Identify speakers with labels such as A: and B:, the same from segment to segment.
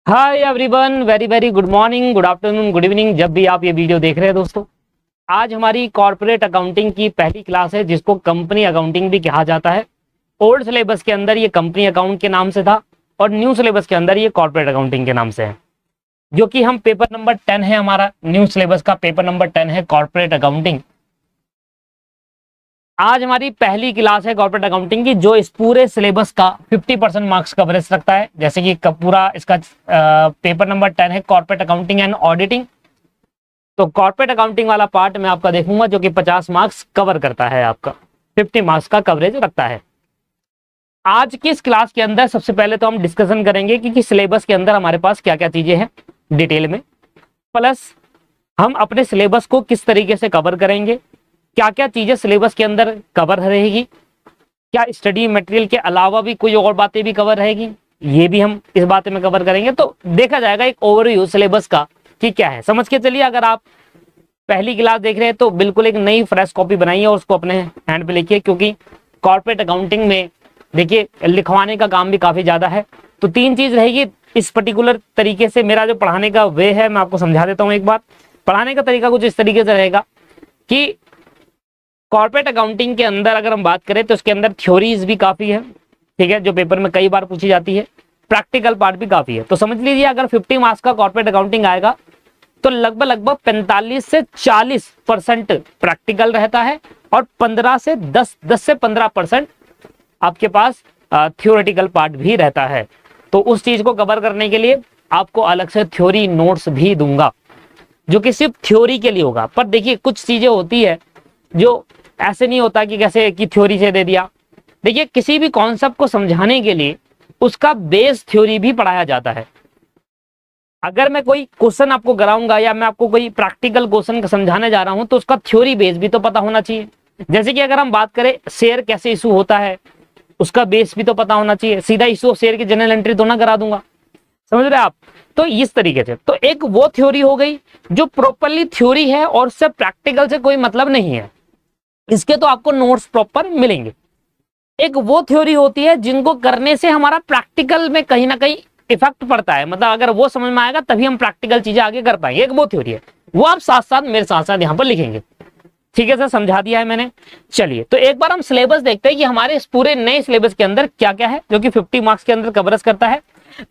A: Hi everyone, very very good morning, good afternoon, good evening, जब भी आप ये वीडियो देख रहे हैं दोस्तों। आज हमारी कॉर्पोरेट अकाउंटिंग की पहली क्लास है जिसको कंपनी अकाउंटिंग भी कहा जाता है। ओल्ड सिलेबस के अंदर ये कंपनी अकाउंट के नाम से था और न्यू सिलेबस के अंदर ये कॉर्पोरेट अकाउंटिंग के नाम से है, जो कि हम पेपर नंबर 10 है, हमारा न्यू सिलेबस का पेपर नंबर 10 है कॉर्पोरेट अकाउंटिंग। आज हमारी पहली क्लास है कॉर्पोरेट अकाउंटिंग की, जो इस पूरे सिलेबस का 50% मार्क्स कवरेज रखता है। जैसे कि पूरा इसका पेपर नंबर 10 है कॉर्पोरेट अकाउंटिंग एंड ऑडिटिंग। तो कॉर्पोरेट अकाउंटिंग वाला पार्ट मैं आपका देखूंगा, जो कि 50 मार्क्स कवर करता है, आपका 50 मार्क्स का कवरेज रखता है। आज की इस क्लास के अंदर सबसे पहले तो हम डिस्कशन करेंगे कि सिलेबस के अंदर हमारे पास क्या क्या चीजें हैं डिटेल में, प्लस हम अपने सिलेबस को किस तरीके से कवर करेंगे, क्या क्या चीजें सिलेबस के अंदर कवर रहेगी, क्या स्टडी मटेरियल के अलावा भी कोई और बातें भी कवर रहेगी, ये भी हम इस बात में कवर करेंगे। तो देखा जाएगा एक ओवरव्यू सिलेबस का कि क्या है, समझ के चलिए। अगर आप पहली क्लास देख रहे हैं तो बिल्कुल एक नई फ्रेश कॉपी बनाइए और उसको अपने हैंड पे लिखिए, क्योंकि कॉर्पोरेट अकाउंटिंग में देखिए लिखवाने का काम भी काफी ज्यादा है। तो 3 चीज रहेगी इस पर्टिकुलर तरीके से। मेरा जो पढ़ाने का वे है मैं आपको समझा देता हूँ एक बार। पढ़ाने का तरीका कुछ इस तरीके से रहेगा कि कॉर्पोरेट अकाउंटिंग के अंदर अगर हम बात करें तो इसके अंदर थ्योरीज भी काफी है, ठीक है, जो पेपर में कई बार पूछी जाती है। प्रैक्टिकल पार्ट भी काफी है। तो समझ लीजिए अगर 50 मार्क्स का कॉर्पोरेट अकाउंटिंग आएगा तो लगभग 45 से 40% प्रैक्टिकल रहता है और 15 से 10 से 15% आपके पास थ्योरेटिकल पार्ट भी रहता है। तो उस चीज को कवर करने के लिए आपको अलग से थ्योरी नोट्स भी दूंगा, जो कि सिर्फ थ्योरी के लिए होगा। पर देखिए कुछ चीजें होती है जो ऐसे नहीं होता कि कैसे कि थ्योरी से दे दिया। देखिए किसी भी कॉन्सेप्ट को समझाने के लिए उसका बेस थ्योरी भी पढ़ाया जाता है। अगर मैं कोई क्वेश्चन आपको कराऊंगा या मैं आपको कोई प्रैक्टिकल क्वेश्चन समझाने जा रहा हूं तो उसका थ्योरी बेस भी तो पता होना चाहिए। जैसे कि अगर हम बात करें शेयर कैसे इशू होता है, उसका बेस भी तो पता होना चाहिए। सीधा इशू ऑफ शेयर की जनरल एंट्री तो ना करा दूंगा, समझ रहे आप। तो इस तरीके से तो एक वो थ्योरी हो गई जो प्रॉपरली थ्योरी है और उससे प्रैक्टिकल से कोई मतलब नहीं है, इसके तो आपको नोट्स प्रॉपर मिलेंगे। एक वो थ्योरी होती है जिनको करने से हमारा प्रैक्टिकल में कहीं ना कहीं इफेक्ट पड़ता है, मतलब अगर वो समझ में आएगा तभी हम प्रैक्टिकल चीजें आगे कर पाएंगे। एक वो थ्योरी है, वो आप साथ साथ मेरे साथ साथ यहाँ पर लिखेंगे। ठीक है सर, समझा दिया है मैंने। चलिए तो एक बार हम सिलेबस देखते हैं कि हमारे इस पूरे नए सिलेबस के अंदर क्या क्या है जो कि 50 मार्क्स के अंदर कवरेज करता है।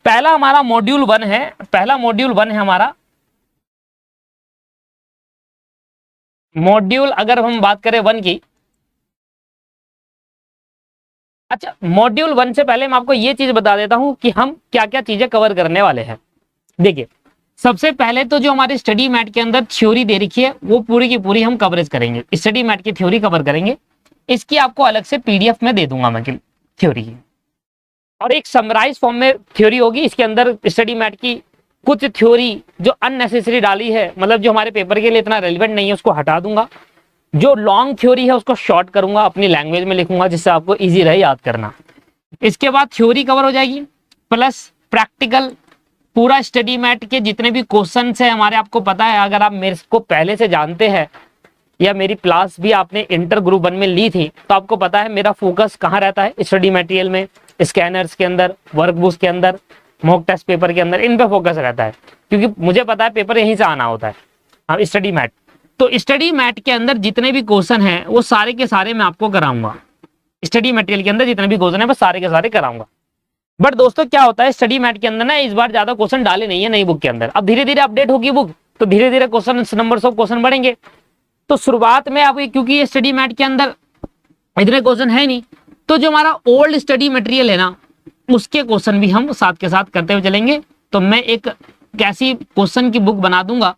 A: पहला हमारा मॉड्यूल 1 है, पहला मॉड्यूल 1 है हमारा। मॉड्यूल अगर हम बात करें 1 की, अच्छा मॉड्यूल 1 से पहले मैं आपको ये चीज बता देता हूं कि हम क्या क्या चीजें कवर करने वाले हैं। देखिए सबसे पहले तो जो हमारी स्टडी मैट के अंदर थ्योरी दे रखी है वो पूरी की पूरी हम कवरेज करेंगे, स्टडी मैट की थ्योरी कवर करेंगे। इसकी आपको अलग से पीडीएफ में दे दूंगा मैं थ्योरी की, और एक समराइज फॉर्म में थ्योरी होगी। इसके अंदर स्टडी मैट की कुछ थ्योरी जो अननेसेसरी डाली है, मतलब जो हमारे पेपर के लिए इतना रेलिवेंट नहीं है, उसको हटा दूंगा। जो लॉन्ग थ्योरी है उसको शॉर्ट करूंगा, अपनी लैंग्वेज में लिखूंगा जिससे आपको इजी रहे याद करना। इसके बाद थ्योरी कवर हो जाएगी प्लस प्रैक्टिकल। पूरा स्टडी मैट के जितने भी क्वेश्चन है हमारे, आपको पता है अगर आप मेरे को पहले से जानते हैं या मेरी क्लास भी आपने इंटर ग्रुप 1 में ली थी तो आपको पता है मेरा फोकस कहाँ रहता है, स्टडी मटेरियल में, स्कैनर्स के अंदर, वर्कबुक्स के अंदर, मॉक टेस्ट पेपर के अंदर, इन पे फोकस रहता है, क्योंकि मुझे पता है पेपर यहीं से आना होता है। हाँ स्टडी मैट, तो स्टडी मैट के अंदर जितने भी क्वेश्चन हैं वो सारे के सारे मैं आपको कराऊंगा। स्टडी मटेरियल के अंदर जितने भी क्वेश्चन हैं वो सारे के सारे कराऊंगा। बट दोस्तों क्या होता है स्टडी मैट के अंदर ना इस बार ज्यादा क्वेश्चन डाले नहीं है नई बुक के अंदर। अब धीरे धीरे अपडेट होगी बुक तो धीरे धीरे क्वेश्चन नंबर्स ऑफ क्वेश्चन बढ़ेंगे। तो शुरुआत में अब क्योंकि ये स्टडी मैट के अंदर इतने क्वेश्चन है नहीं, तो जो हमारा ओल्ड स्टडी मटेरियल है ना उसके क्वेश्चन भी हम साथ के साथ करते हुए चलेंगे। तो मैं एक कैसी क्वेश्चन की बुक बना दूंगा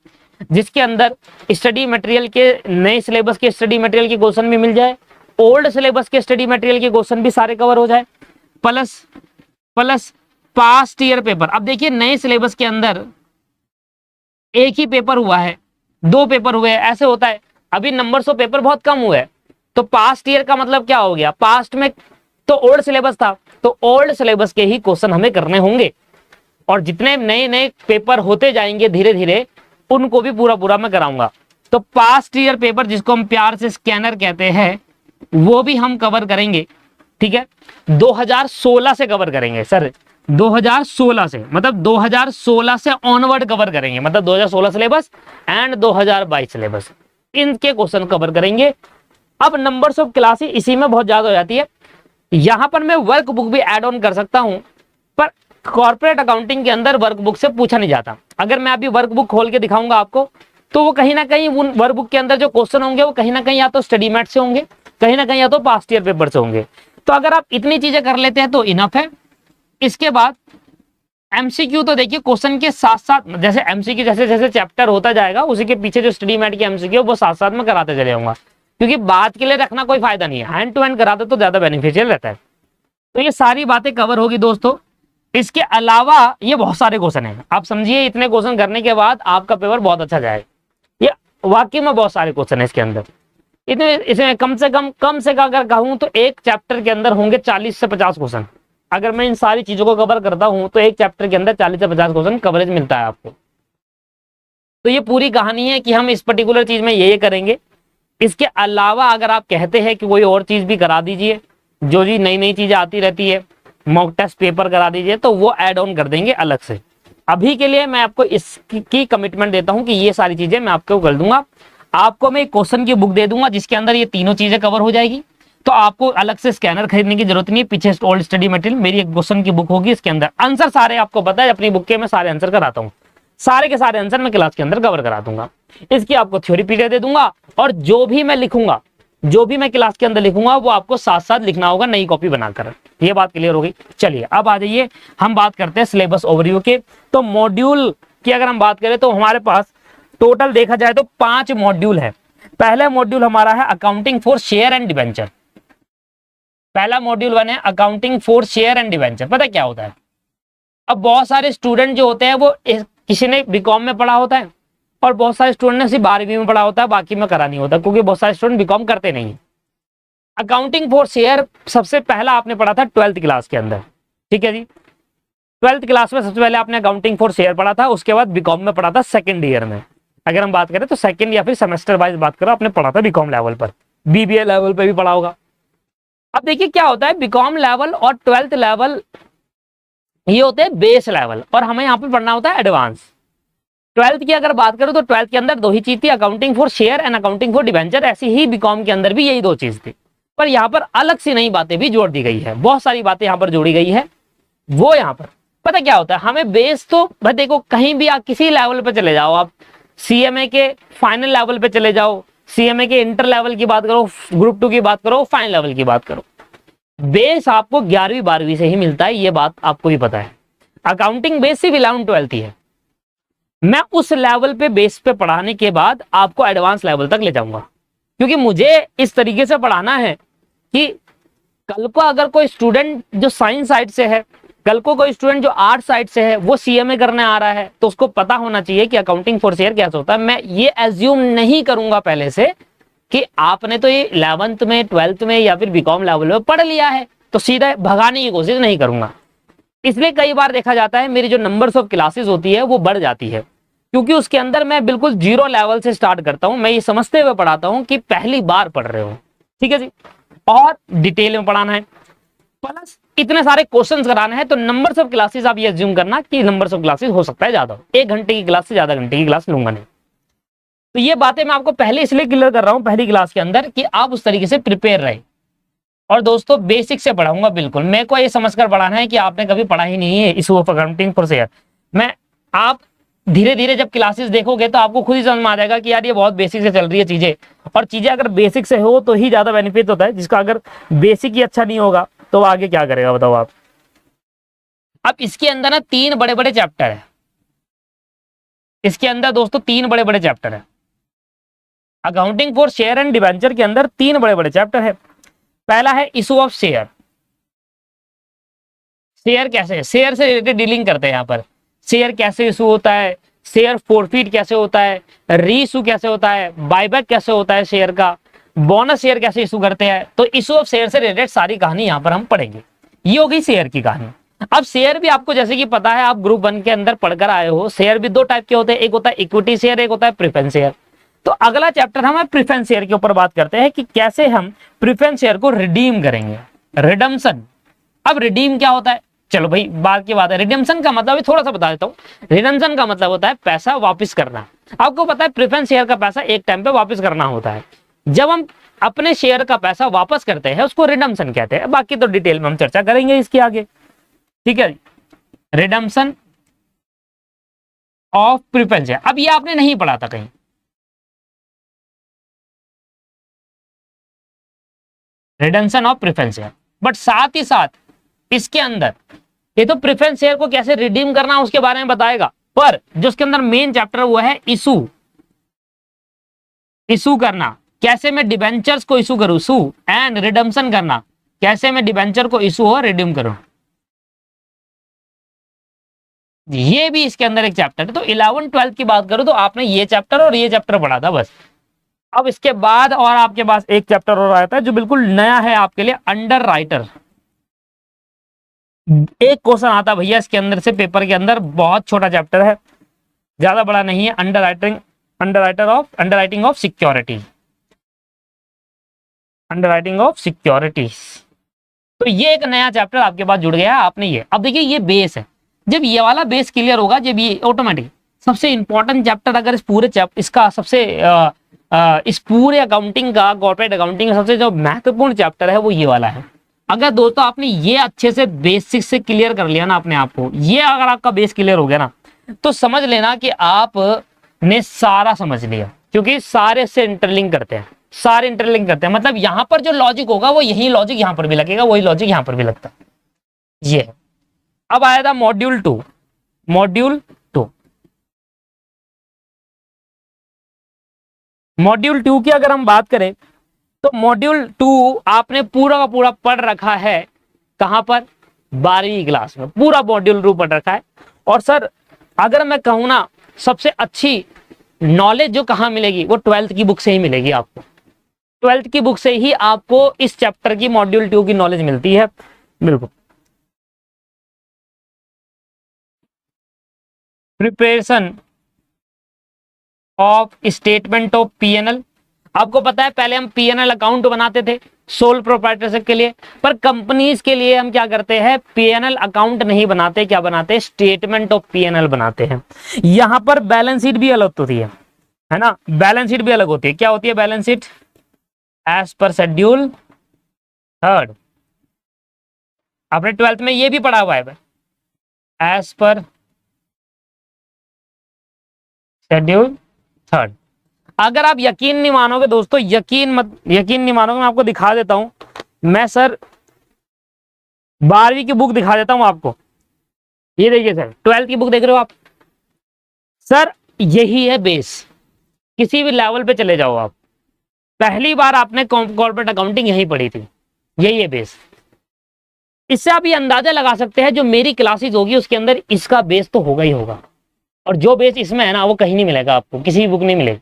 A: जिसके अंदर स्टडी मटेरियल के नए सिलेबस के स्टडी मटेरियल के क्वेश्चन भी मिल जाए, ओल्ड सिलेबस के स्टडी मटेरियल के क्वेश्चन भी सारे कवर हो जाए, प्लस पास्ट ईयर पेपर। अब देखिए नए सिलेबस के अंदर एक ही पेपर हुआ है, 2 पेपर हुए हैं, ऐसे होता है। अभी नंबर्स ऑफ पेपर बहुत कम हुए हैं, तो पास्ट ईयर का मतलब क्या हो गया, पास्ट में तो ओल्ड सिलेबस था, तो ओल्ड सिलेबस के ही क्वेश्चन हमें करने होंगे। और जितने नए नए पेपर होते जाएंगे धीरे धीरे उनको भी पूरा पूरा मैं कराऊंगा। तो पास्ट ईयर पेपर जिसको हम प्यार से स्कैनर कहते हैं वो भी हम कवर करेंगे, ठीक है। 2016 से कवर करेंगे सर, 2016 से, मतलब 2016 से ऑनवर्ड कवर करेंगे, मतलब 2016 सिलेबस एंड 2022 सिलेबस, इनके क्वेश्चन कवर करेंगे। अब नंबर्स ऑफ क्लासेस इसी में बहुत ज्यादा हो जाती है। यहां पर मैं वर्क बुक भी ऐड ऑन कर सकता हूं, पर कॉर्पोरेट अकाउंटिंग के अंदर वर्क बुक से पूछा नहीं जाता। अगर मैं अभी वर्क बुक खोल के दिखाऊंगा आपको, तो वो कहीं ना कहीं उन वर्क बुक के अंदर जो क्वेश्चन होंगे वो कहीं ना कहीं या तो स्टडी मैट से होंगे, कहीं ना कहीं या तो पास्ट ईयर पेपर से होंगे। तो अगर आप इतनी चीजें कर लेते हैं तो इनफ है। इसके बाद एमसीक्यू, तो देखिए क्वेश्चन के साथ साथ, जैसे एमसीक्यू जैसे जैसे चैप्टर होता जाएगा उसी के पीछे जो स्टडी मैट के एमसीक्यू वो साथ साथ में कराते चले जाऊंगा, क्योंकि बात के लिए रखना कोई फायदा नहीं है, हैंड टू हैंड कराते तो ज्यादा बेनिफिशियल रहता है। तो ये सारी बातें कवर होगी दोस्तों। इसके अलावा ये बहुत सारे क्वेश्चन हैं, आप समझिए इतने क्वेश्चन करने के बाद आपका पेपर बहुत अच्छा जाएगा। ये वाकई में बहुत सारे क्वेश्चन है इसके अंदर। इतने इसमें कम से कम अगर कहूं तो एक चैप्टर के अंदर होंगे 40 से 50 क्वेश्चन। अगर मैं इन सारी चीजों को कवर करता हूं तो एक चैप्टर के अंदर 40 से 50 क्वेश्चन कवरेज मिलता है आपको। तो ये पूरी कहानी है कि हम इस पर्टिकुलर चीज में ये करेंगे। इसके अलावा अगर आप कहते हैं कि कोई और चीज भी करा दीजिए, जो जी नई नई चीजें आती रहती है, मॉक टेस्ट पेपर करा दीजिए, तो वो ऐड ऑन कर देंगे अलग से। अभी के लिए मैं आपको इसकी कमिटमेंट देता हूं कि ये सारी चीजें मैं आपको कर दूंगा। आपको मैं एक क्वेश्चन की बुक दे दूंगा जिसके अंदर ये तीनों चीजें कवर हो जाएगी, तो आपको अलग से स्कैनर खरीदने की जरूरत नहीं है। पीछे ओल्ड स्टडी मटेरियल मेरी एक क्वेश्चन की बुक होगी, इसके अंदर आंसर सारे आपको पता है, अपनी बुक के मैं सारे आंसर कराता हूँ, सारे के सारे आंसर मैं क्लास के अंदर कवर करा दूंगा। इसकी आपको थ्योरी पीडीएफ दे दूंगा, और जो भी मैं लिखूंगा, जो भी मैं क्लास के अंदर लिखूंगा वो आपको साथ साथ लिखना होगा, नई कॉपी बनाकर। ये बात क्लियर हो गई। चलिए अब आ जाइए, हम बात करते हैं सिलेबस ओवरव्यू के। तो मॉड्यूल की अगर हम बात करें तो हमारे पास टोटल देखा जाए तो 5 मॉड्यूल है। पहला मॉड्यूल हमारा है accounting for share and debenture. पहला मॉड्यूल 1 है accounting for share and debenture. पता क्या होता है, अब बहुत सारे स्टूडेंट जो होते हैं वो किसी ने बीकॉम में पढ़ा होता है, और बहुत सारे स्टूडेंट ने सिर्फ 12वीं में पढ़ा होता है, बाकी में करा नहीं होता, क्योंकि बहुत सारे स्टूडेंट बीकॉम करते नहीं है। अकाउंटिंग फॉर शेयर सबसे पहला आपने पढ़ा था 12th क्लास के अंदर, ठीक है जी। 12th क्लास में सबसे पहले आपने अकाउंटिंग फॉर शेयर पढ़ा था, उसके बाद बीकॉम में पढ़ा था सेकंड ईयर में। अगर हम बात करें तो सेकंड या फिर सेमेस्टर वाइज बात करो, आपने पढ़ा था बीकॉम लेवल पर, बीबीए लेवल पर भी पढ़ा होगा। अब देखिए क्या होता है, बीकॉम लेवल और 12th लेवल ये होते हैं बेस लेवल, और हमें यहाँ पे पढ़ना होता है एडवांस। 12th की अगर बात करूं तो 12th के अंदर 2 ही चीज थी, accounting for share and accounting for debenture. ऐसी ही बीकॉम के अंदर भी यही 2 चीज थी, पर यहाँ पर अलग सी नई बातें भी जोड़ दी गई है, बहुत सारी बातें यहाँ पर जोड़ी गई है। वो यहाँ पर पता क्या होता है, हमें बेस तो भाई देखो, कहीं भी आप किसी लेवल पे चले जाओ, आप सीएमए के फाइनल लेवल पे चले जाओ, सीएमए के इंटर लेवल की बात करो, ग्रुप 2 की बात करो, फाइनल लेवल की बात करो, बेस आपको 11वीं 12वीं से ही मिलता है, ये बात आपको भी पता है। अकाउंटिंग बेस सिर्फ 11 12th ही है। मैं उस लेवल पे बेस पे पढ़ाने के बाद आपको एडवांस लेवल तक ले जाऊंगा, क्योंकि मुझे इस तरीके से पढ़ाना है कि कल को अगर कोई स्टूडेंट जो साइंस साइड से है, कल को कोई स्टूडेंट जो आर्ट साइड से है, वो सीएमए करने आ रहा है, तो उसको पता होना चाहिए कि अकाउंटिंग फॉर शेयर कैसे होता है। मैं ये एज्यूम नहीं करूंगा पहले से कि आपने तो ये 11th में 12th में या फिर बीकॉम लेवल में पढ़ लिया है, तो सीधा भगाने की कोशिश नहीं करूंगा। इसलिए कई बार देखा जाता है मेरी जो नंबर्स ऑफ क्लासेस होती है वो बढ़ जाती है, क्योंकि उसके अंदर मैं बिल्कुल 0 लेवल से स्टार्ट करता हूं। मैं ये समझते हुए पढ़ाता हूं कि पहली बार पढ़ रहे हो, ठीक है जी, और डिटेल में पढ़ाना है, प्लस इतने सारे क्वेश्चंस कराने हैं। तो नंबर्स ऑफ क्लासेस आप ये एज्यूम करना कि नंबर्स ऑफ क्लासेस हो सकता है ज्यादा, 1 घंटे की क्लास से ज्यादा घंटे की क्लास लूंगा नहीं। तो ये बातें मैं आपको पहले इसलिए क्लियर कर रहा हूं पहली क्लास के अंदर, कि आप उस तरीके से प्रिपेयर रहे। और दोस्तों बेसिक से पढ़ाऊंगा, बिल्कुल मेरे को ये समझकर पढ़ाना है कि आपने कभी पढ़ा ही नहीं है issue of accounting for share. मैं आप धीरे धीरे जब क्लासेस देखोगे तो आपको खुद ही समझ में आ जाएगा कि यार ये बहुत बेसिक से चल रही है चीजें, और चीजें अगर बेसिक से हो तो ही ज्यादा बेनिफिट होता है। जिसका अगर बेसिक ही अच्छा नहीं होगा तो आगे क्या करेगा बताओ आप। अब इसके अंदर ना 3 बड़े बड़े चैप्टर है, इसके अंदर दोस्तों 3 बड़े बड़े चैप्टर है। Accounting for share and debenture के अंदर 3 बड़े बड़े चैप्टर है। पहला है इशू ऑफ शेयर, शेयर कैसे, शेयर से रिलेटेड डीलिंग करते हैं यहाँ पर। शेयर कैसे इशू होता है, शेयर फोरफीट कैसे होता है, री इशू कैसे होता है, बायबैक कैसे होता है शेयर का, बोनस शेयर कैसे इशू करते हैं। तो इशू ऑफ शेयर से रिलेटेड सारी कहानी यहाँ पर हम पढ़ेंगे। ये हो गई शेयर की कहानी। अब शेयर भी आपको जैसे कि पता है, आप ग्रुप 1 के अंदर पढ़कर आए हो, शेयर भी 2 टाइप के होते हैं, एक होता है इक्विटी शेयर, एक होता है प्रेफरेंस शेयर। तो अगला चैप्टर हम प्रेफरेंस शेयर के ऊपर बात करते हैं कि कैसे हम प्रेफरेंस शेयर को रिडीम करेंगे, रिडम्पशन। अब रिडीम क्या होता है, चलो भाई बाद की बात है। रिडेम्पशन का मतलब थोड़ा सा बता देता हूँ। रिडेम्पशन का मतलब होता है पैसा वापस करना। आपको पता है प्रेफरेंस शेयर का पैसा एक टाइम पे वापस करना होता है। जब हम अपने शेयर का पैसा वापस करते हैं उसको रिडेम्पशन कहते हैं। बाकी तो डिटेल में हम चर्चा करेंगे इसके आगे, ठीक है। रिडेम्पशन ऑफ प्रेफरेंस शेयर, अब ये आपने नहीं पढ़ा था कहीं। Redemption of preference share, but साथ ही साथ इसके अंदर ये तो प्रेफरेंस शेयर को कैसे रिडीम करना उसके बारे में बताएगा, पर जो उसके अंदर मेन चैप्टर वो है इशू करना, कैसे मैं डिबेंचर्स को इशू करूं, इशू एंड रिडेम्पशन करना, कैसे मैं डिबेंचर को इशू और रिडीम करूं, ये भी इसके अंदर एक चैप्टर है। तो 11 12 की बात करूं तो आपने ये चैप्टर और ये चैप्टर पढ़ा था बस। अब इसके बाद और आपके पास एक चैप्टर और आता है जो बिल्कुल नया है आपके लिए, अंडर राइटर। एक क्वेश्चन आता भैया इसके अंदर से पेपर के अंदर, बहुत छोटा चैप्टर है, ज्यादा बड़ा नहीं है। Underwriting of security, underwriting of securities. तो ये एक नया चैप्टर आपके पास जुड़ गया आपने ये। अब देखिए ये बेस है, जब ये वाला बेस क्लियर होगा, जब ये ऑटोमेटिक सबसे इंपॉर्टेंट चैप्टर अगर इस पूरे इसका सबसे इस पूरे अकाउंटिंग का, कॉर्पोरेट अकाउंटिंग का सबसे जो महत्वपूर्ण चैप्टर है वो ये वाला है। अगर दोस्तों आपने ये अच्छे से बेसिक से क्लियर कर लिया ना अपने आप को, ये अगर आपका बेस क्लियर हो गया ना, तो समझ लेना कि आपने सारा समझ लिया, क्योंकि सारे से इंटरलिंक करते हैं, सारे इंटरलिंक करते हैं। मतलब यहां पर जो लॉजिक होगा वो यही लॉजिक यहां पर भी लगेगा, वही लॉजिक यहां पर भी लगता है। ये अब आया था मॉड्यूल 2। मॉड्यूल 2 की अगर हम बात करें तो मॉड्यूल 2 आपने पूरा का पूरा पढ़ रखा है। कहां पर? 12वीं क्लास में पूरा मॉड्यूल 2 पढ़ रखा है। और सर अगर मैं कहूं ना सबसे अच्छी नॉलेज जो कहां मिलेगी, वो 12th की बुक से ही मिलेगी आपको। 12th की बुक से ही आपको इस चैप्टर की मॉड्यूल 2 की नॉलेज मिलती है। बिल्कुल preparation of statement of PNL. आपको पता है पहले हम पीएनएल अकाउंट बनाते थे सोल प्रोप्राइटरशिप के लिए, पर कंपनीज के लिए हम क्या करते हैं, पीएनएल अकाउंट नहीं बनाते, क्या बनाते हैं, स्टेटमेंट ऑफ पीएनएल बनाते हैं। यहां पर बैलेंस शीट भी अलग होती है ना, बैलेंस शीट भी अलग होती है। क्या होती है balance sheet? As per schedule 3rd। आपने 12th में ये भी पढ़ा हुआ है, एज पर शेड्यूल 3rd। अगर आप यकीन नहीं मानोगे दोस्तों, यकीन नहीं मानोगे, मैं आपको दिखा देता हूं। मैं सर 12वीं की बुक दिखा देता हूं आपको। ये देखिए सर 12th की बुक देख रहे हो आप सर, यही है बेस। किसी भी लेवल पे चले जाओ आप, पहली बार आपने कॉर्पोरेट अकाउंटिंग यही पढ़ी थी, यही है बेस। इससे आप ये अंदाजा लगा सकते हैं जो मेरी क्लासेस होगी उसके अंदर इसका बेस तो होगा ही होगा। और जो बेस इसमें है ना वो कहीं नहीं मिलेगा आपको, किसी भी बुक नहीं मिलेगी।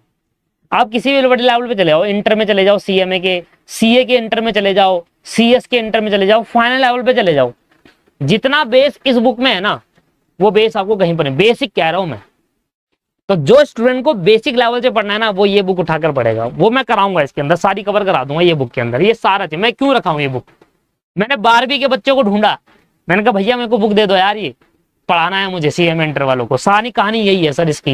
A: आप किसी भी बड़े लेवल पे चले जाओ, इंटर में चले जाओ, सीएमए के, सीए के इंटर में चले जाओ, सीएस के इंटर में चले जाओ, फाइनल लेवल पे चले जाओ, जितना बेस इस बुक में है ना वो बेस आपको कहीं पर नहीं। बेसिक कह रहा हूं मैं। तो जो स्टूडेंट को बेसिक लेवल से पढ़ना है ना वो ये बुक उठाकर पढ़ेगा, वो मैं कराऊंगा इसके अंदर, सारी कवर करा दूंगा ये बुक के अंदर। ये सारा चीज मैं क्यों रखा हूं ये बुक, मैंने 12वीं के बच्चों को ढूंढा, मैंने कहा भैया मेरे को बुक दे दो यार, ये पढ़ाना है मुझे सीएमए इंटर वालों को। सारी कहानी यही है सर इसकी,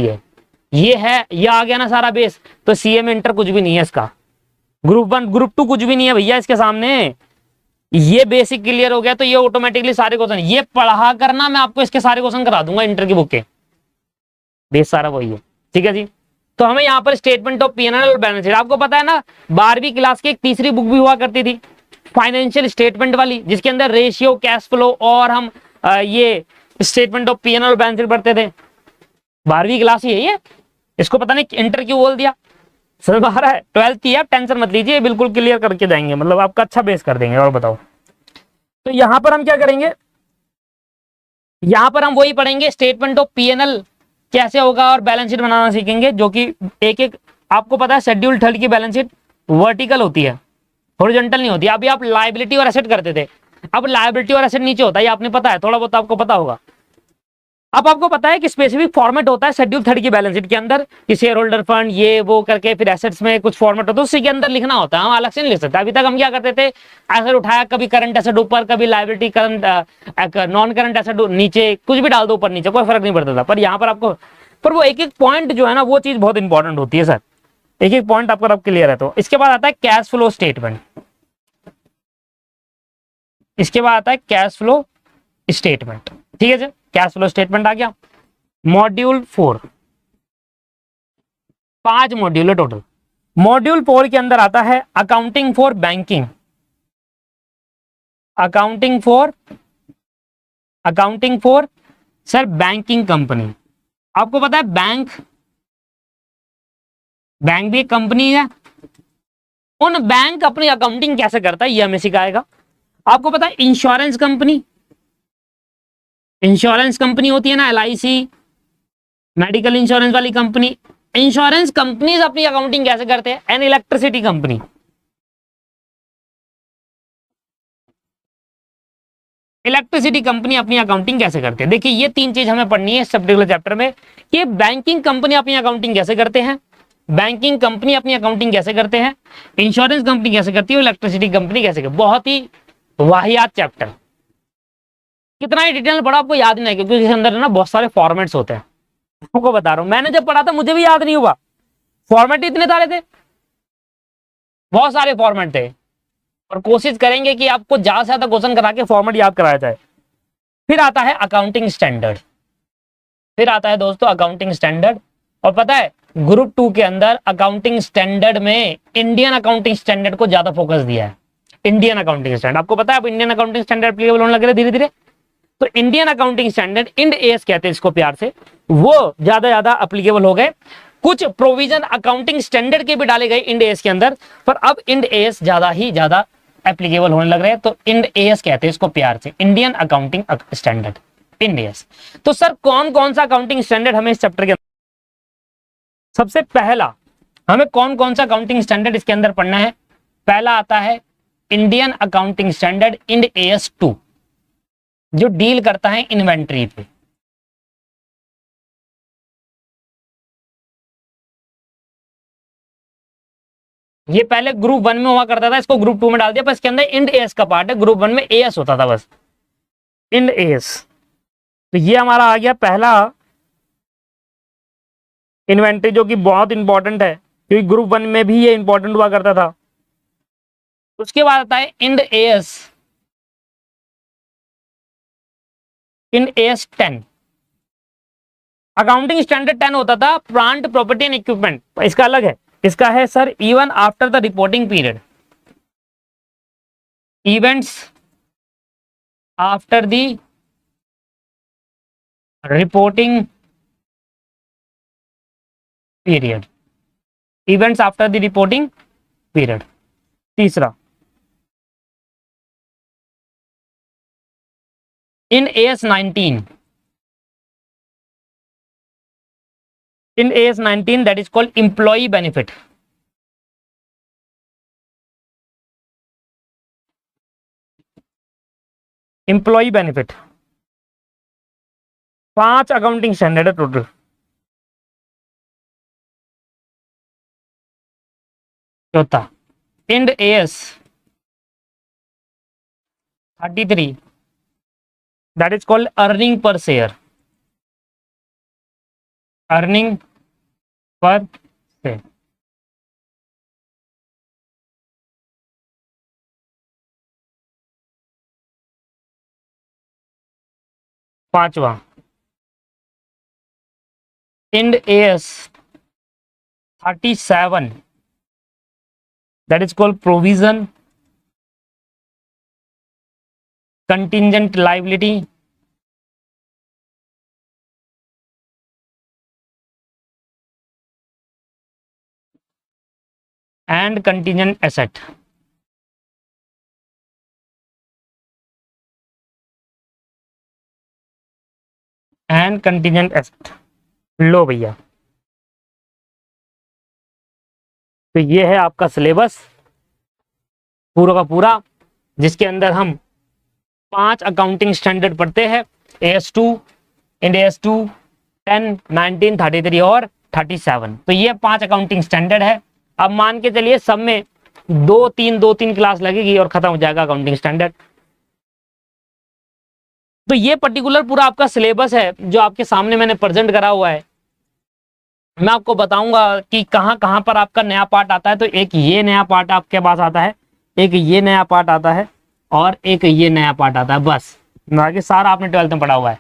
A: ये है, ये आ गया ना सारा बेस, तो सीएमए इंटर कुछ भी नहीं है इसका, ग्रुप 1 ग्रुप 2 कुछ भी नहीं है भैया इसके सामने। ये बेसिक क्लियर हो गया तो ये ऑटोमेटिकली सारे क्वेश्चन ये पढ़ा करना, मैं आपको इसके सारे क्वेश्चन करा दूंगा इंटर की बुक के, बेस सारा वही है। ठीक है जी। तो हमें यहाँ पर स्टेटमेंट ऑफ पीएनएल और बैलेंस शीट, आपको पता है ना 12वीं क्लास की एक तीसरी बुक भी हुआ करती थी फाइनेंशियल स्टेटमेंट वाली, जिसके अंदर रेशियो, कैश फ्लो और हम ये स्टेटमेंट ऑफ पीएनएल और बैलेंस शीट पढ़ते थे। 12वीं क्लास ही है ये, इसको पता नहीं इंटर क्यों बोल दिया, समझ आ रहा है। 12th की आप टेंशन मत लीजिए, बिल्कुल क्लियर करके जाएंगे, मतलब आपका अच्छा बेस कर देंगे। और बताओ तो यहां पर हम क्या करेंगे, यहां पर हम वही पढ़ेंगे स्टेटमेंट ऑफ पीएनएल कैसे होगा और बैलेंस शीट बनाना सीखेंगे, जो कि एक एक आपको पता है शेड्यूल 3rd की बैलेंस शीट वर्टिकल होती है, हॉरिजॉन्टल नहीं होती। अभी आप लायबिलिटी और एसेट करते थे, अब लायबिलिटी और एसेट नीचे होता है, ये आपने पता है, थोड़ा बहुत आपको पता होगा। अब आपको पता है कि स्पेसिफिक फॉर्मेट होता है शेड्यूल 3 की बैलेंस शीट के अंदर कि शेयर होल्डर फंड ये वो करके फिर एसेट्स में कुछ फॉर्मेट होता है, उसी के अंदर लिखना होता है, हम अलग से नहीं लिख सकते। अभी तक हम क्या करते थे, एसेट उठाया, कभी करंट एसेट ऊपर, कभी liability current non current asset नीचे, कुछ भी डाल दो ऊपर नीचे, कोई फर्क नहीं पड़ता था। पर यहाँ पर आपको, पर वो एक एक पॉइंट जो है ना, वो चीज बहुत इंपॉर्टेंट होती है सर, एक एक पॉइंट आपका अब क्लियर है। तो इसके बाद आता है कैश फ्लो स्टेटमेंट, इसके बाद आता है कैश फ्लो स्टेटमेंट। ठीक है सर, कैश फ्लो स्टेटमेंट आ गया। मॉड्यूल 4, 5 मॉड्यूल है टोटल। मॉड्यूल 4 के अंदर आता है accounting for banking, accounting for sir banking company. आपको पता है बैंक भी एक कंपनी है, उन बैंक अपनी अकाउंटिंग कैसे करता है ये हमें सिखाएगा। आपको पता है इंश्योरेंस कंपनी होती है ना, LIC, मेडिकल इंश्योरेंस वाली कंपनी, इंश्योरेंस कंपनीज अपनी अकाउंटिंग कैसे करते हैं। एंड इलेक्ट्रिसिटी कंपनी, अपनी अकाउंटिंग कैसे करते हैं। देखिए ये 3 चीज हमें पढ़नी है इस पर्टिकुलर चैप्टर में कि बैंकिंग कंपनी अपनी अकाउंटिंग कैसे करते हैं, बैंकिंग कंपनी अपनी अकाउंटिंग कैसे करते हैं, इंश्योरेंस कंपनी कैसे करती है, इलेक्ट्रिसिटी कंपनी कैसे करती है। बहुत ही वाहियात चैप्टर, कितना ही डिटेल पढ़ा आपको याद नहीं, क्योंकि इसके अंदर ना बहुत सारे फॉर्मेट्स होते हैं। आपको बता रहा हूं, मैंने जब पढ़ा था मुझे भी याद नहीं हुआ, फॉर्मेट इतने सारे थे, बहुत सारे फॉर्मेट थे। और कोशिश करेंगे कि आपको ज्यादा से ज्यादा क्वेश्चन करा के फॉर्मेट याद कराया जाए। फिर आता है अकाउंटिंग स्टैंडर्ड, फिर आता है दोस्तों अकाउंटिंग स्टैंडर्ड। और पता है ग्रुप 2 के अंदर अकाउंटिंग स्टैंडर्ड में इंडियन अकाउंटिंग स्टैंडर्ड को ज्यादा फोकस दिया है। इंडियन अकाउंटिंग स्टैंडर्ड, आपको पता है अब इंडियन अकाउंटिंग स्टैंडर्ड एप्लीकेबल होने लग रहे धीरे धीरे। तो Indian accounting standard, Ind AS कहते हैं इसको प्यार से, वो ज्यादा एप्लीकेबल हो गए। कुछ प्रोविजन अकाउंटिंग स्टैंडर्ड के भी डाले गए इंड AS के अंदर, पर अब इंड AS ज्यादा एप्लीकेबल होने लग रहे हैं। तो इंड AS कहते हैं इसको प्यार से, Indian accounting standard, Ind AS। तो सर कौन कौन सा अकाउंटिंग स्टैंडर्ड हमें इस चैप्टर के अंदर, सबसे पहला हमें कौन कौन सा अकाउंटिंग स्टैंडर्ड इसके अंदर पढ़ना है। पहला आता है Indian accounting standard Ind AS 2, जो डील करता है इन्वेंट्री पे। ये पहले ग्रुप 1 में हुआ करता था, इसको ग्रुप 2 में डाल दिया, पर इसके अंदर इंड AS का पार्ट है, ग्रुप 1 में AS होता था बस, इंड AS। तो ये हमारा आ गया पहला इन्वेंट्री, जो कि बहुत इंपॉर्टेंट है क्योंकि ग्रुप 1 में भी ये इंपॉर्टेंट हुआ करता था। उसके बाद आता है इंड AS 10। अकाउंटिंग स्टैंडर्ड 10 होता था प्लांट प्रॉपर्टी एंड इक्विपमेंट, इसका अलग है। इसका है sir even after the reporting period, events after the reporting period, events after the reporting period. तीसरा इन AS 19, in AS 19 that is called employee benefit, employee benefit। 5 accounting standard है total. चौथा end AS 33 that is called earning per share, earning per share। पांचवा end AS 37 that is called provision contingent liability and contingent asset। And contingent asset. लो भैया, तो ये है आपका syllabus पूरा का पूरा, जिसके अंदर हम 5 अकाउंटिंग स्टैंडर्ड पढ़ते हैं, AS 2, इंड एस 2, 10, 19, 33 और 37। तो ये 5 अकाउंटिंग स्टैंडर्ड है। अब मान के चलिए सब में 2-3 क्लास लगेगी और खत्म हो जाएगा अकाउंटिंग स्टैंडर्ड। तो ये पर्टिकुलर पूरा आपका सिलेबस है जो आपके सामने मैंने प्रेजेंट करा हुआ है। मैं आपको बताऊंगा कि कहां कहां पर आपका नया पार्ट आता है। तो एक ये नया पार्ट आपके पास आता है, एक ये नया पार्ट आता है और एक ये नया पार्ट आता है, बस। बाकी सारा आपने 12th में पढ़ा हुआ है।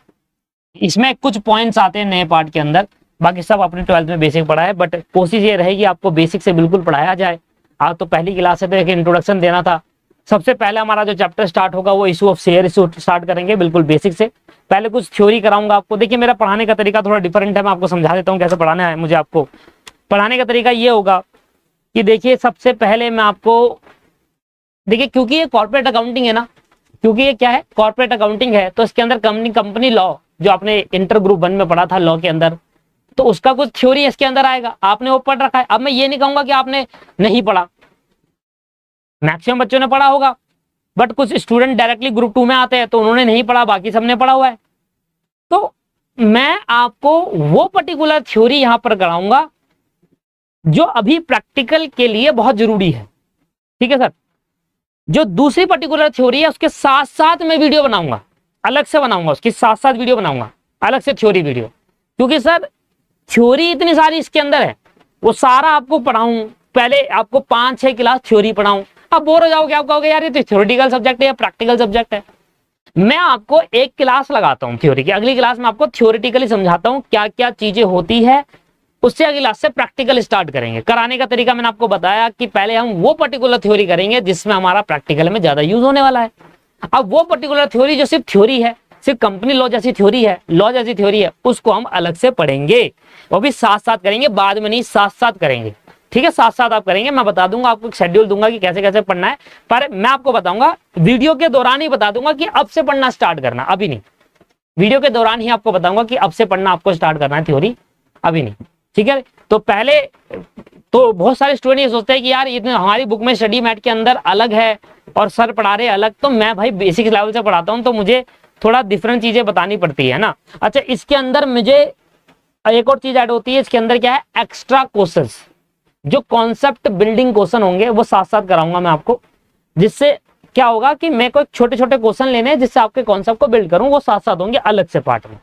A: इसमें कुछ पॉइंट्स आते हैं नए पार्ट के अंदर, बाकी सब आपने 12th में बेसिक पढ़ा है। बट कोशिश ये रहेगी आपको बेसिक से बिल्कुल पढ़ाया जाए। आज तो पहली क्लास है तो एक इंट्रोडक्शन देना था। सबसे पहले हमारा जो चैप्टर स्टार्ट होगा वो issue of share issue start करेंगे, बिल्कुल बेसिक से। पहले कुछ थ्योरी कराऊंगा आपको। देखिए मेरा पढ़ाने का तरीका थोड़ा डिफरेंट है, मैं आपको समझा देता हूँ कैसे पढ़ाना है मुझे। आपको पढ़ाने का तरीका ये होगा कि देखिए सबसे पहले मैं आपको, देखिए क्योंकि ये कॉर्पोरेट अकाउंटिंग है ना, क्योंकि ये क्या है, कॉर्पोरेट अकाउंटिंग है, तो इसके अंदर कंपनी लॉ जो आपने इंटर ग्रुप 1 में पढ़ा था लॉ के अंदर, तो उसका कुछ थ्योरी इसके अंदर आएगा, आपने वो पढ़ रखा है। अब मैं ये नहीं कहूंगा कि आपने नहीं पढ़ा, मैक्सिमम बच्चों ने पढ़ा होगा, बट कुछ स्टूडेंट डायरेक्टली ग्रुप 2 में आते हैं तो उन्होंने नहीं पढ़ा, बाकी सबने पढ़ा हुआ है। तो मैं आपको वो पर्टिकुलर थ्योरी यहां पर कराऊंगा जो अभी प्रैक्टिकल के लिए बहुत जरूरी है, ठीक है सर। जो दूसरी पर्टिकुलर थ्योरी है उसके साथ साथ मैं वीडियो बनाऊंगा, अलग से बनाऊंगा, उसके साथ साथ वीडियो बनाऊंगा, अलग से थ्योरी वीडियो। क्योंकि सर थ्योरी इतनी सारी इसके अंदर है, वो सारा आपको पढ़ाऊं, पहले आपको 5-6 क्लास थ्योरी पढ़ाऊं, अब बोर हो जाओगे, आप कहोगे यार ये तो थ्योरेटिकल सब्जेक्ट है या प्रैक्टिकल सब्जेक्ट है। मैं आपको एक क्लास लगाता हूं थ्योरी की, अगली क्लास में आपको थ्योरेटिकली समझाता हूं क्या क्या चीजें होती है, उससे अगली क्लास से प्रैक्टिकल स्टार्ट करेंगे। कराने का तरीका मैंने आपको बताया कि पहले हम वो पर्टिकुलर थ्योरी करेंगे जिसमें हमारा प्रैक्टिकल में ज्यादा यूज होने वाला है। अब वो पर्टिकुलर थ्योरी जो सिर्फ थ्योरी है, सिर्फ कंपनी लॉ जैसी थ्योरी है, लॉ जैसी थ्योरी है, उसको हम अलग से पढ़ेंगे, वो भी साथ साथ करेंगे, बाद में नहीं, साथ साथ करेंगे, ठीक है। साथ साथ आप करेंगे, मैं बता दूंगा आपको, एक शेड्यूल दूंगा कि कैसे कैसे पढ़ना है, पर मैं आपको बताऊंगा वीडियो के दौरान ही बता दूंगा कि अब से पढ़ना स्टार्ट करना, अभी नहीं। वीडियो के दौरान ही आपको बताऊंगा कि अब से पढ़ना आपको स्टार्ट करना है थ्योरी, अभी नहीं, ठीक है। तो पहले तो बहुत सारे स्टूडेंट ये सोचते हैं कि यार इतने हमारी बुक में स्टडी मैट के अंदर अलग है और सर पढ़ा रहे अलग, तो मैं भाई बेसिक लेवल से पढ़ाता हूं तो मुझे थोड़ा डिफरेंट चीजें बतानी पड़ती है ना। अच्छा, इसके अंदर मुझे एक और चीज ऐड होती है, इसके अंदर क्या है, एक्स्ट्रा क्वेश्चंस, जो कॉन्सेप्ट बिल्डिंग क्वेश्चन होंगे वो साथ साथ कराऊंगा मैं आपको, जिससे क्या होगा कि मेरे को छोटे छोटे क्वेश्चन लेने हैं जिससे आपके कॉन्सेप्ट को बिल्ड करूं, वो साथ साथ होंगे अलग से पार्ट में।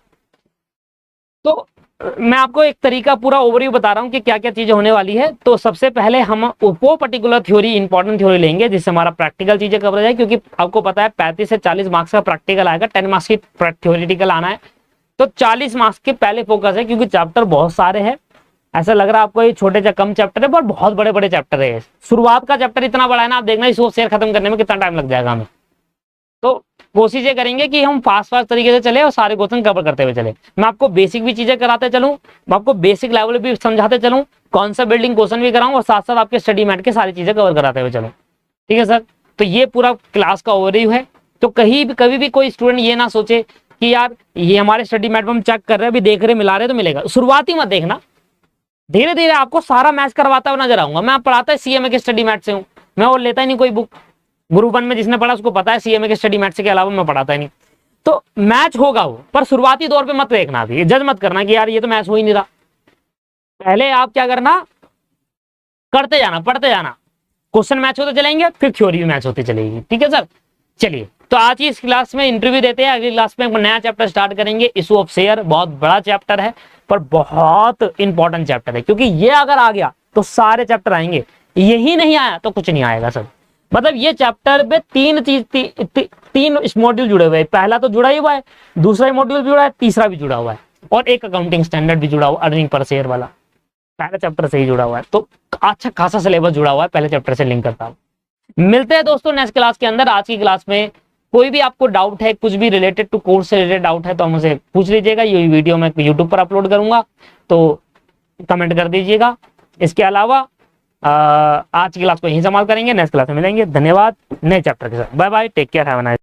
A: तो मैं आपको एक तरीका पूरा ओवरव्यू बता रहा हूं कि क्या क्या चीजें होने वाली है। तो सबसे पहले हम वो पर्टिकुलर थ्योरी, इंपॉर्टेंट थ्योरी लेंगे जिससे हमारा प्रैक्टिकल चीजें कवर हो जाए, क्योंकि आपको पता है 35 से 40 मार्क्स का प्रैक्टिकल आएगा, 10 मार्क्स की थ्योरेटिकल आना है, तो 40 मार्क्स के पहले फोकस है, क्योंकि चैप्टर बहुत सारे हैं। ऐसा लग रहा है आपको ये छोटे से कम चैप्टर है, पर बहुत बड़े बड़े चैप्टर है। शुरुआत का चैप्टर इतना बड़ा है ना, आप देखना इसको शेयर खत्म करने में कितना टाइम लग जाएगा हमें। तो कोशिश ये करेंगे कि हम फास्ट तरीके से चले और सारे क्वेश्चन कवर करते हुए चले। मैं आपको बेसिक भी चीजें कराते चलूं, मैं आपको बेसिक लेवल भी समझाते चलूं, कॉन्सेप्ट बिल्डिंग क्वेश्चन भी कराऊं और साथ साथ आपके स्टडी मैट के सारी चीजें कवर कराते हुए चलूं, ठीक है सर। तो ये पूरा क्लास का ओवरव्यू है। तो कभी भी कोई स्टूडेंट ये ना सोचे कि यार ये हमारे स्टडी मैट पर हम चेक कर रहे हैं, अभी देख रहे मिला रहे तो मिलेगा, शुरुआती मत देखना, धीरे धीरे आपको सारा मैच करवाता हुआ नजर आऊंगा। मैं पढ़ाता है सीएमए के स्टडी मैट से हूं, मैं और लेता ही नहीं कोई बुक। ग्रुप 1 में जिसने पढ़ा उसको पता है सीएमए के स्टडी मैट से के अलावा मैं पढ़ाता ही नहीं। तो मैच होगा वो, पर शुरुआती दौर पे मत देखना, अभी जज मत करना कि यार ये तो मैच हो ही नहीं रहा। पहले आप क्या करना, करते जाना, पढ़ते जाना, क्वेश्चन मैच होते चलेंगे, फिर थ्योरी भी मैच होती चलेगी, ठीक है सर। चलिए, तो आज ही इस क्लास में इंटरव्यू देते हैं, अगली क्लास में नया चैप्टर स्टार्ट करेंगे, इशू ऑफ शेयर। बहुत बड़ा चैप्टर है पर बहुत इंपॉर्टेंट चैप्टर है, क्योंकि ये अगर आ गया तो सारे चैप्टर आएंगे, यही नहीं आया तो कुछ नहीं आएगा सर। मतलब ये चैप्टर पे तीन मॉड्यूल जुड़े हुए हैं, पहला तो जुड़ा ही हुआ है, दूसरा मॉड्यूल भी जुड़ा है, तीसरा भी जुड़ा हुआ है, और एक अकाउंटिंग स्टैंडर्ड भी जुड़ा हुआ, अर्निंग पर शेयर वाला पहले चैप्टर से ही जुड़ा हुआ है। तो अच्छा खासा सिलेबस जुड़ा हुआ है, पहले चैप्टर से लिंक करता हूँ। मिलते हैं दोस्तों नेक्स्ट क्लास के अंदर। आज की क्लास में कोई भी आपको डाउट है, कुछ भी रिलेटेड टू कोर्स से रिलेटेड डाउट है तो मुझे पूछ लीजिएगा, ये वीडियो मैं यूट्यूब पर अपलोड करूंगा तो कमेंट कर दीजिएगा। इसके अलावा आज की क्लास को यहीं समाप्त करेंगे, नेक्स्ट क्लास में मिलेंगे। धन्यवाद नए चैप्टर के साथ, bye bye, take care, have a nice.